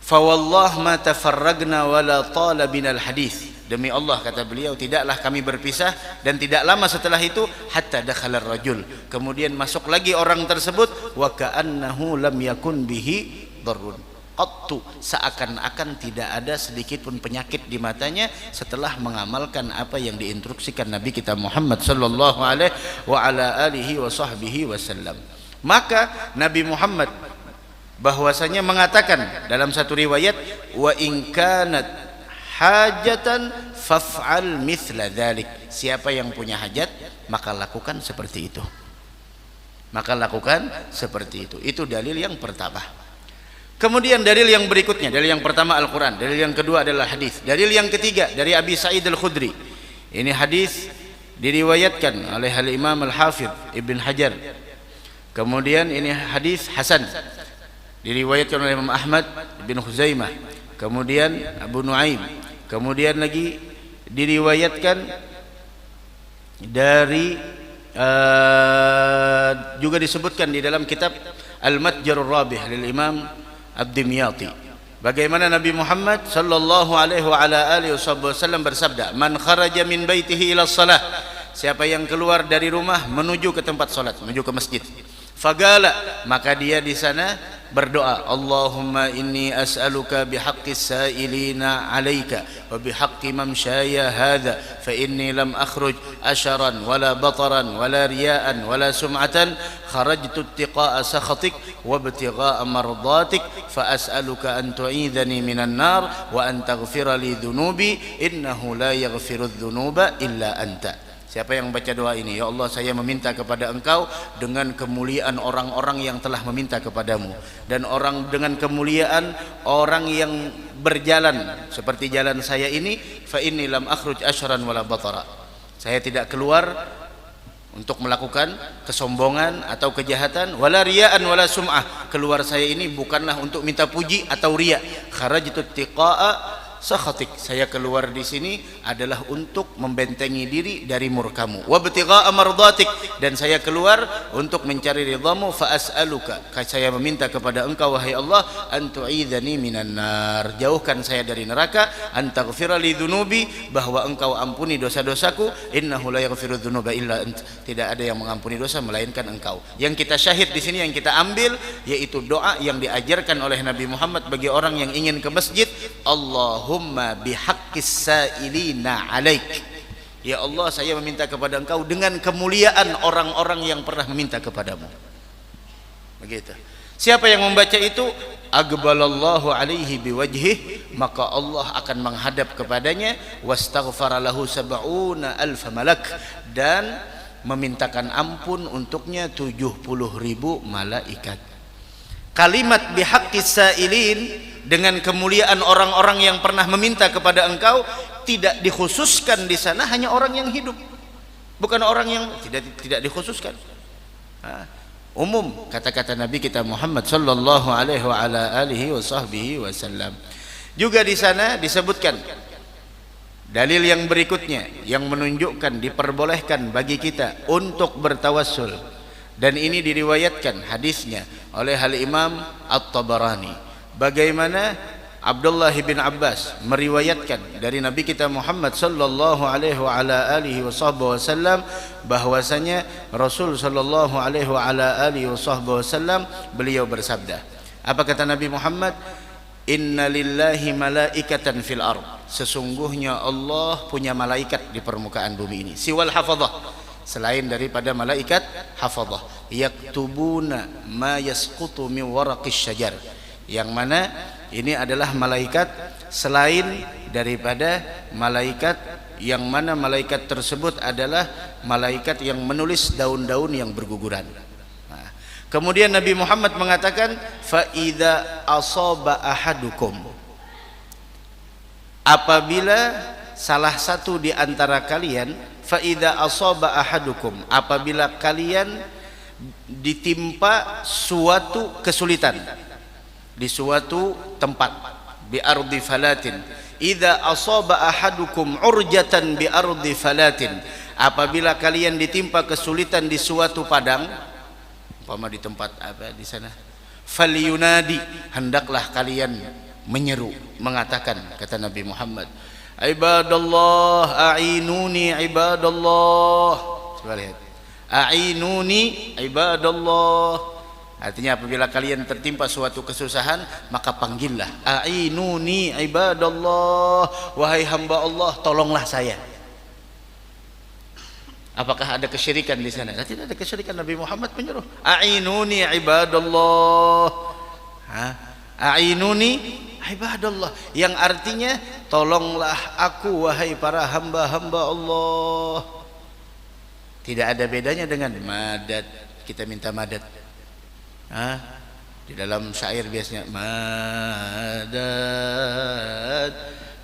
Fawallah ma tafarragna wala tala binal hadis. Demi Allah, kata beliau, tidaklah kami berpisah dan tidak lama setelah itu hatta dakhalar rajul. Kemudian masuk lagi orang tersebut, wa ka'annahu lam yakun bihi darrun qattu, seakan-akan tidak ada sedikit pun penyakit di matanya setelah mengamalkan apa yang diinstruksikan Nabi kita Muhammad sallallahu alaihi wa ala alihi wa sahbihi wasallam. Maka Nabi Muhammad bahwasanya mengatakan dalam satu riwayat, wa in kanat hajatan faf'al mithla dhalik. Siapa yang punya hajat maka lakukan seperti itu. Maka lakukan seperti itu. Itu dalil yang pertama. Kemudian dalil yang berikutnya, dalil yang pertama Al-Quran, dalil yang kedua adalah hadis. Dalil yang ketiga dari Abi Sa'id Al-Khudri. Ini hadis diriwayatkan oleh Al-Imam Al-Hafidh Ibn Hajar. Kemudian ini hadis hasan, diriwayatkan oleh Imam Ahmad bin Khuzaimah, kemudian Abu Nuaim, kemudian lagi diriwayatkan dari juga disebutkan di dalam kitab Al-Matjarur Rabih lil Imam Ad-Dimyati, bagaimana Nabi Muhammad sallallahu alaihi wa ala alihi wasallam bersabda, man kharaja min baitihi ila shalah, siapa yang keluar dari rumah menuju ke tempat salat, menuju ke masjid, fagala, maka dia di sana berdoa, Allahumma inni as'aluka bihaqqis sa'ilina 'alaika wa bihaqqi mamshaya hadha fa inni lam akhruj asharan wala bataran wala riya'an wala sum'atan kharajtu ittiqa'a sakhatik wa ibtigha'a mardatik fa as'aluka an tu'idhani minan nar wa an taghfira li dhunubi innahu la yaghfiru dhunuba illa anta. Siapa yang baca doa ini, ya Allah, saya meminta kepada Engkau dengan kemuliaan orang-orang yang telah meminta kepadamu, dan orang dengan kemuliaan orang yang berjalan seperti jalan saya ini, fa inni lam akhruj asyran wala batara, saya tidak keluar untuk melakukan kesombongan atau kejahatan, wala riya'an wala sum'ah, keluar saya ini bukanlah untuk minta puji atau riya, kharajtu tiqa'a sakhatik, saya keluar di sini adalah untuk membentengi diri dari murkamu, wa ibtigha'a mardatik, dan saya keluar untuk mencari ridhamu, fa as'aluka, saya meminta kepada Engkau wahai Allah, an tu'idhani minan nar, jauhkan saya dari neraka, an taghfira li dhunubi, bahwa Engkau ampuni dosa-dosaku, innahu la yaghfiru dhunuba illa ant, tidak ada yang mengampuni dosa melainkan Engkau. Yang kita syahid di sini, yang kita ambil, yaitu doa yang diajarkan oleh Nabi Muhammad bagi orang yang ingin ke masjid, Allahumma bihaqqis sa'ilina 'alaik, ya Allah, saya meminta kepada Engkau dengan kemuliaan orang-orang yang pernah meminta kepadamu. Begitu. Siapa yang membaca itu, aqbalallahu alaihi biwajhih, maka Allah akan menghadap kepadanya, wastaghfara lahu sab'una alf malak, dan memintakan ampun untuknya 70.000 malaikat. Kalimat bihaqqis sa'ilin, dengan kemuliaan orang-orang yang pernah meminta kepada Engkau, tidak dikhususkan di sana hanya orang yang hidup, bukan orang yang tidak dikhususkan. Umum kata-kata Nabi kita Muhammad sallallahu alaihi wa ala alihi wa sahbihi wasallam. Juga di sana disebutkan dalil yang berikutnya yang menunjukkan diperbolehkan bagi kita untuk bertawassul, dan ini diriwayatkan hadisnya oleh Al-Imam At-Tabarani. Bagaimana Abdullah bin Abbas meriwayatkan dari Nabi kita Muhammad sallallahu alaihi wa ala alihi wasallam bahwasanya Rasul sallallahu alaihi wa ala alihi wasallam beliau bersabda, apa kata Nabi Muhammad? Inna lillahi malaikatan fil ard, sesungguhnya Allah punya malaikat di permukaan bumi ini, siwal hafadhah, selain daripada malaikat hafadhah, yaktubuna ma yasqutu min waraqis syajar, yang mana ini adalah malaikat selain daripada malaikat yang mana malaikat tersebut adalah malaikat yang menulis daun-daun yang berguguran. Nah, kemudian Nabi Muhammad mengatakan, fa idza asaba ahadukum, apabila salah satu di antara kalian, fa idza asaba ahadukum, apabila kalian ditimpa suatu kesulitan di suatu tempat, bi ardi falatin, idza asaba ahadukum urjatan bi ardi falatin, apabila kalian ditimpa kesulitan di suatu padang, umpama di tempat apa di sana, falyunadi, hendaklah kalian menyeru, mengatakan, kata Nabi Muhammad, ibadallah a'inuni ibadallah. Coba lihat, a'inuni ibadallah. Artinya apabila kalian tertimpa suatu kesusahan, maka panggillah, a'inuni ibadallah, wahai hamba Allah, tolonglah saya. Apakah ada kesyirikan di sana? Tidak ada kesyirikan. Nabi Muhammad menyuruh, a'inuni ibadallah. A'inuni ibadallah, yang artinya tolonglah aku wahai para hamba-hamba Allah. Tidak ada bedanya dengan madad. Kita minta madad. Di dalam syair biasanya madad,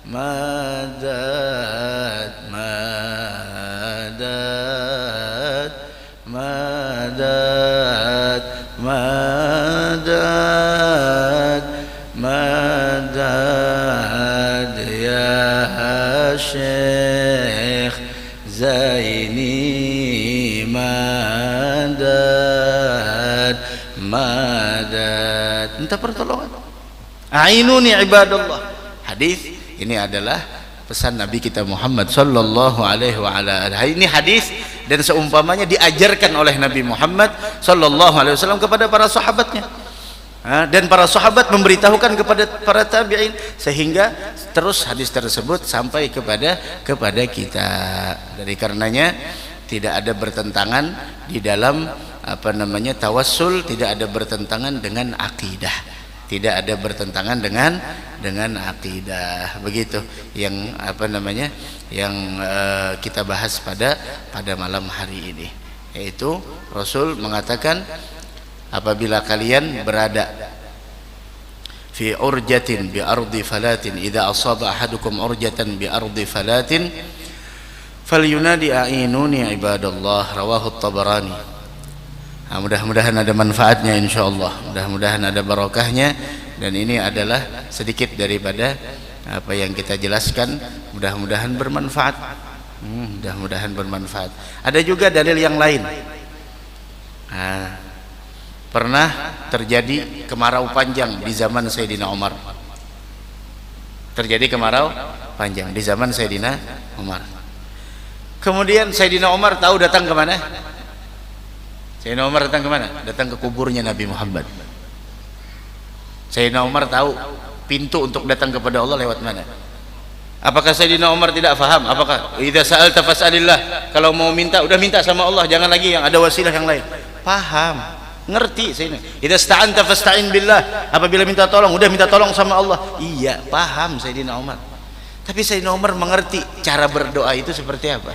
madad, madad, madad, madad, madad ya Syekh Zaini, madad, madad, minta pertolongan. A'inuni ibadallah. Hadis ini adalah pesan Nabi kita Muhammad sallallahu alaihi wa ala alihi. Ini hadis dan seumpamanya diajarkan oleh Nabi Muhammad sallallahu alaihi wasallam kepada para sahabatnya. Dan para sahabat memberitahukan kepada para tabi'in, sehingga terus hadis tersebut sampai kepada kita. Dari karenanya tidak ada bertentangan di dalam tawassul, tidak ada bertentangan dengan akidah, tidak ada bertentangan dengan akidah. Begitu yang yang kita bahas pada malam hari ini, yaitu Rasul mengatakan, apabila kalian berada fi urjatin bi ardi falatin, idza asaba ahadukum urjatan bi ardi falatin falyunadi a'inuni ibadallah, rawahu at-Tabarani. Mudah-mudahan ada manfaatnya insyaallah, mudah-mudahan ada barokahnya, dan ini adalah sedikit daripada apa yang kita jelaskan, mudah-mudahan bermanfaat. Mudah-mudahan bermanfaat. Ada juga dalil yang lain. Pernah terjadi kemarau panjang di zaman Sayyidina Umar. Terjadi kemarau panjang di zaman Sayyidina Umar. Kemudian Sayyidina Umar tahu datang ke mana? Sayyidina Umar datang ke mana? Datang ke kuburnya Nabi Muhammad. Sayyidina Umar tahu pintu untuk datang kepada Allah lewat mana. Apakah Sayyidina Umar tidak faham? Apakah idza sa'alta fas'alillah, kalau mau minta udah minta sama Allah, jangan lagi yang ada wasilah yang lain. Paham, ngerti Sayyidina. Idza sta'anta fasta'in billah, apabila minta tolong udah minta tolong sama Allah. Iya, paham Sayyidina Umar. Tapi Sayyidina Umar mengerti cara berdoa itu seperti apa.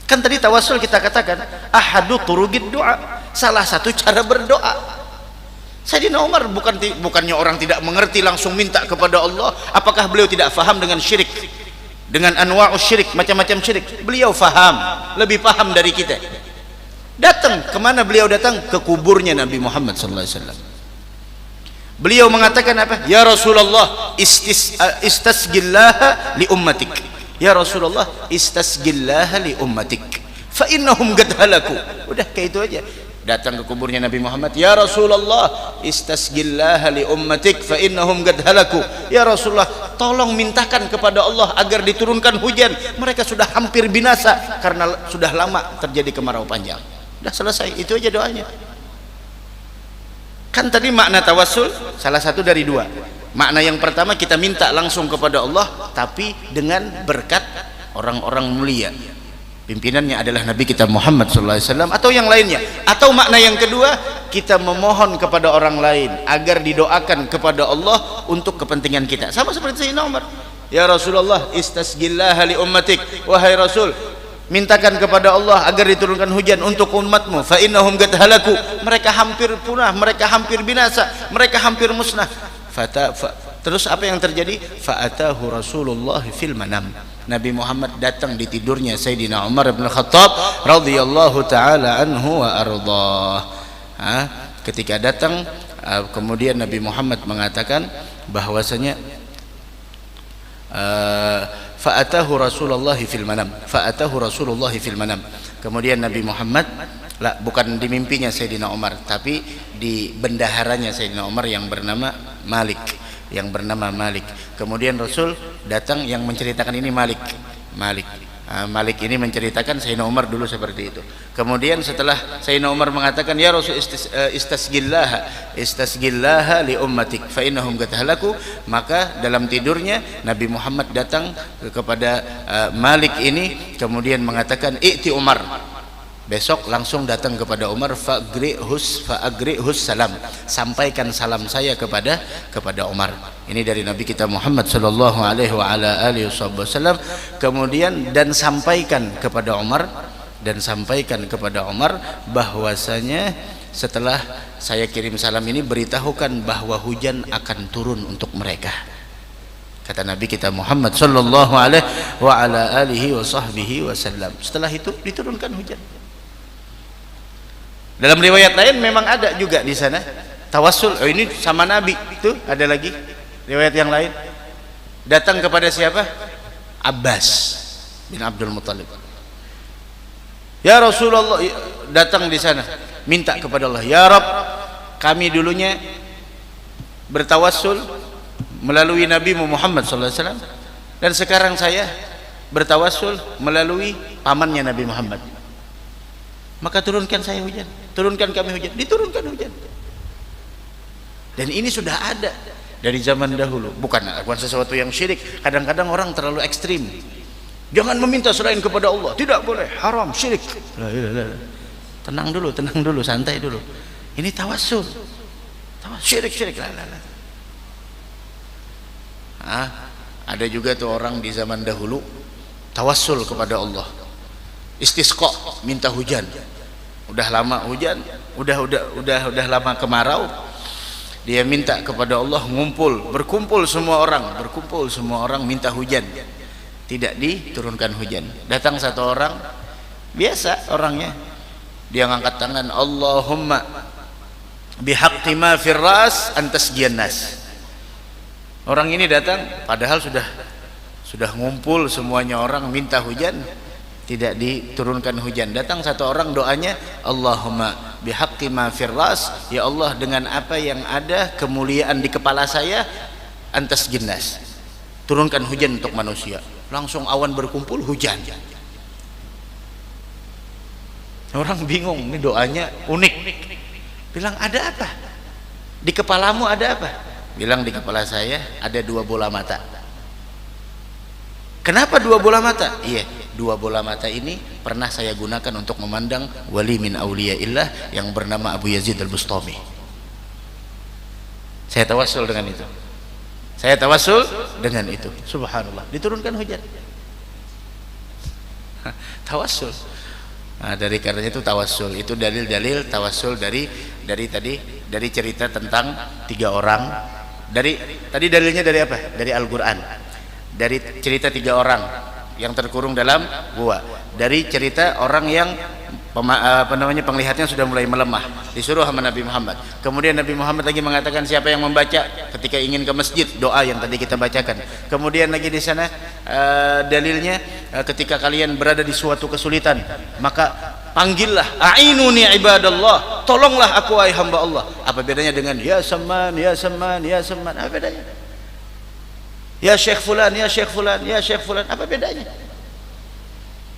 Kan tadi tawassul kita katakan ahadu turugid doa, salah satu cara berdoa. Sayyidina Umar bukannya orang tidak mengerti langsung minta kepada Allah. Apakah beliau tidak faham dengan syirik, dengan anwa'us syirik, macam-macam syirik? Beliau faham, lebih paham dari kita. Datang kemana beliau datang? Ke kuburnya Nabi Muhammad sallallahu alaihi wasallam. Beliau mengatakan apa? Ya Rasulullah, istasgillaha li ummatik. Ya Rasulullah, istasgillaha li ummatik fa innahum qad halaku. Udah kayak itu aja. Datang ke kuburnya Nabi Muhammad, ya Rasulullah, istasgillaha li ummatik fa innahum qad halaku. Ya Rasulullah, tolong mintakan kepada Allah agar diturunkan hujan, mereka sudah hampir binasa karena sudah lama terjadi kemarau panjang. Sudah selesai, itu aja doanya. Kan tadi makna tawassul salah satu dari dua. Makna yang pertama, kita minta langsung kepada Allah, tapi dengan berkat orang-orang mulia. Pimpinannya adalah Nabi kita Muhammad SAW atau yang lainnya. Atau makna yang kedua, kita memohon kepada orang lain agar didoakan kepada Allah untuk kepentingan kita. Sama seperti Sayyidina Umar. Ya Rasulullah, istasgillaha li ummatik. Wahai Rasul, mintakan kepada Allah agar diturunkan hujan untuk umatmu. Fa innahum qad halaku. Mereka hampir punah, mereka hampir binasa, mereka hampir musnah. Terus apa yang terjadi? Fa'atahu Rasulullah fil manam. Nabi Muhammad datang di tidurnya Sayyidina Umar bin Khattab radhiyallahu taala anhu wa ardhah. Ketika datang, kemudian Nabi Muhammad mengatakan bahwasanya fa'atahu Rasulullah fil manam. Fa'atahu Rasulullah fil manam. Kemudian Nabi Muhammad, bukan di mimpinya Sayyidina Umar, tapi di bendaharanya Sayyidina Umar yang bernama Malik. yang bernama Malik. Kemudian Rasul datang, yang menceritakan ini Malik. Malik ini menceritakan Sayyidina Umar dulu seperti itu. Kemudian setelah Sayyidina Umar mengatakan, ya Rasul, istasgillaha li ummatik fa innahum qatahlaku, maka dalam tidurnya Nabi Muhammad datang kepada Malik ini, kemudian mengatakan, i'ti Umar. Besok langsung datang kepada Umar, fa'agrihus salam, sampaikan salam saya kepada Umar. Ini dari Nabi kita Muhammad sallallahu alaihi wa ala alihi wasallam. Kemudian dan sampaikan kepada Umar bahwasanya setelah saya kirim salam ini, beritahukan bahwa hujan akan turun untuk mereka. Kata Nabi kita Muhammad sallallahu alaihi wa ala alihi wasallam. Setelah itu diturunkan hujan. Dalam riwayat lain memang ada juga di sana tawassul. Oh, ini sama Nabi. Itu ada lagi riwayat yang lain. Datang kepada siapa? Abbas bin Abdul Muttalib. Ya Rasulullah, datang di sana minta kepada Allah, ya Rabb, kami dulunya bertawassul melalui Nabi Muhammad SAW, dan sekarang saya bertawassul melalui pamannya Nabi Muhammad. Maka turunkan saya hujan, turunkan kami hujan. Diturunkan hujan. Dan ini sudah ada dari zaman dahulu, bukan sesuatu yang syirik. Kadang-kadang orang terlalu ekstrim, jangan meminta selain kepada Allah, tidak boleh, haram, syirik. Tenang dulu, santai dulu. Ini tawassul, syirik. Ada juga tuh orang di zaman dahulu tawassul kepada Allah, istisqa, minta hujan. Udah lama hujan, udah lama kemarau, dia minta kepada Allah, berkumpul semua orang minta hujan, tidak diturunkan hujan. Datang satu orang biasa orangnya, dia ngangkat tangan, Allahumma bihaqqi ma fir ras antasjiyan nas. Orang ini datang padahal sudah ngumpul semuanya orang minta hujan, tidak diturunkan hujan. Datang satu orang, doanya, Allahumma bihaqqi ma fir ras, ya Allah, dengan apa yang ada kemuliaan di kepala saya, antas jinnas, turunkan hujan untuk manusia. Langsung awan berkumpul, hujan. Orang bingung, ini doanya unik. Bilang, ada apa? Di kepalamu ada apa? Bilang, di kepala saya ada 2 bola mata. Kenapa 2 bola mata? Iya, 2 bola mata ini pernah saya gunakan untuk memandang wali min auliyaillah yang bernama Abu Yazid al-Bustami. Saya tawassul dengan itu. Subhanallah, diturunkan hujan. Tawassul. Nah, dari karenanya itu tawassul, itu dalil-dalil tawassul dari cerita tentang 3 orang. Tadi dalilnya dari apa? Dari Al-Qur'an. Dari cerita 3 orang yang terkurung dalam gua, dari cerita orang yang penglihatannya sudah mulai melemah, disuruh sama Nabi Muhammad. Kemudian Nabi Muhammad lagi mengatakan, siapa yang membaca ketika ingin ke masjid, doa yang tadi kita bacakan. Kemudian lagi di sana dalilnya, ketika kalian berada di suatu kesulitan, maka panggillah, a'inuni ibadallah, tolonglah aku wahai hamba Allah. Apa bedanya dengan ya Saman, apa bedanya? Ya Syekh Fulan, apa bedanya?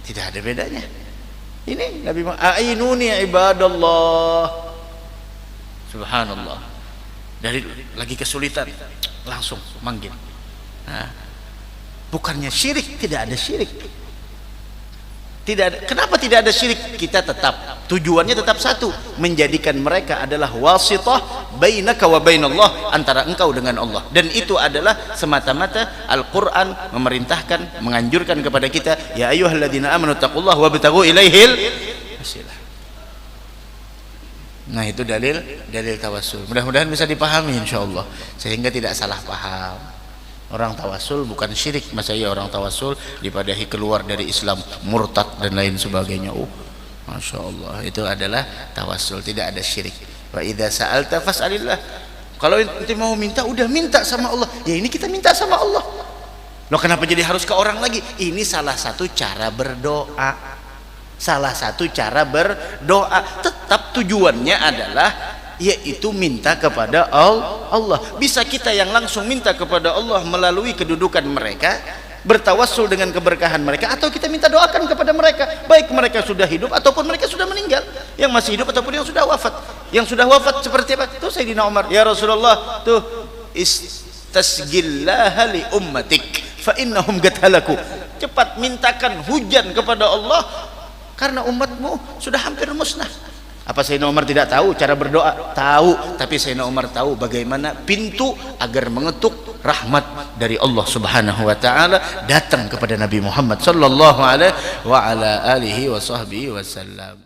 Tidak ada bedanya. Ini Nabi Muhammad, a'inuni ibadallah. Subhanallah. Dari lagi kesulitan, langsung manggil. Bukannya syirik, tidak ada syirik. Kenapa tidak ada syirik? Kita tetap, tujuannya tetap satu, menjadikan mereka adalah wasithah bainaka wa bainallah, antara engkau dengan Allah. Dan itu adalah semata-mata Al-Qur'an memerintahkan, menganjurkan kepada kita, ya ayyuhalladzina amanu taqullaha wabtaghu ilaihil wasilah. Nah, itu dalil tawassul. Mudah-mudahan bisa dipahami insyaallah, sehingga tidak salah paham. Orang tawassul bukan syirik. Masa iya orang tawassul dipadahi keluar dari Islam, murtad dan lain sebagainya. Masya Allah, itu adalah tawassul, tidak ada syirik. Wa idza sa'alta fas'alillah. Kalau nanti mau minta, udah minta sama Allah. Ya ini kita minta sama Allah. Loh, kenapa jadi harus ke orang lagi? Ini salah satu cara berdoa. Tetap tujuannya adalah yaitu minta kepada Allah. Bisa kita yang langsung minta kepada Allah melalui kedudukan mereka, bertawassul dengan keberkahan mereka, atau kita minta doakan kepada mereka, baik mereka sudah hidup ataupun mereka sudah meninggal, yang masih hidup ataupun yang sudah wafat. Yang sudah wafat seperti apa? Tuh Sayyidina Umar, ya Rasulullah, tuh istasgillaha li ummatik fa innahum qad halaku. Cepat mintakan hujan kepada Allah karena umatmu sudah hampir musnah. Apa Sayyidina Umar tidak tahu cara berdoa? Tahu, tapi Sayyidina Umar tahu bagaimana pintu agar mengetuk rahmat dari Allah Subhanahu wa taala datang kepada Nabi Muhammad sallallahu alaihi wa ala alihi wa sahbihi wasallam.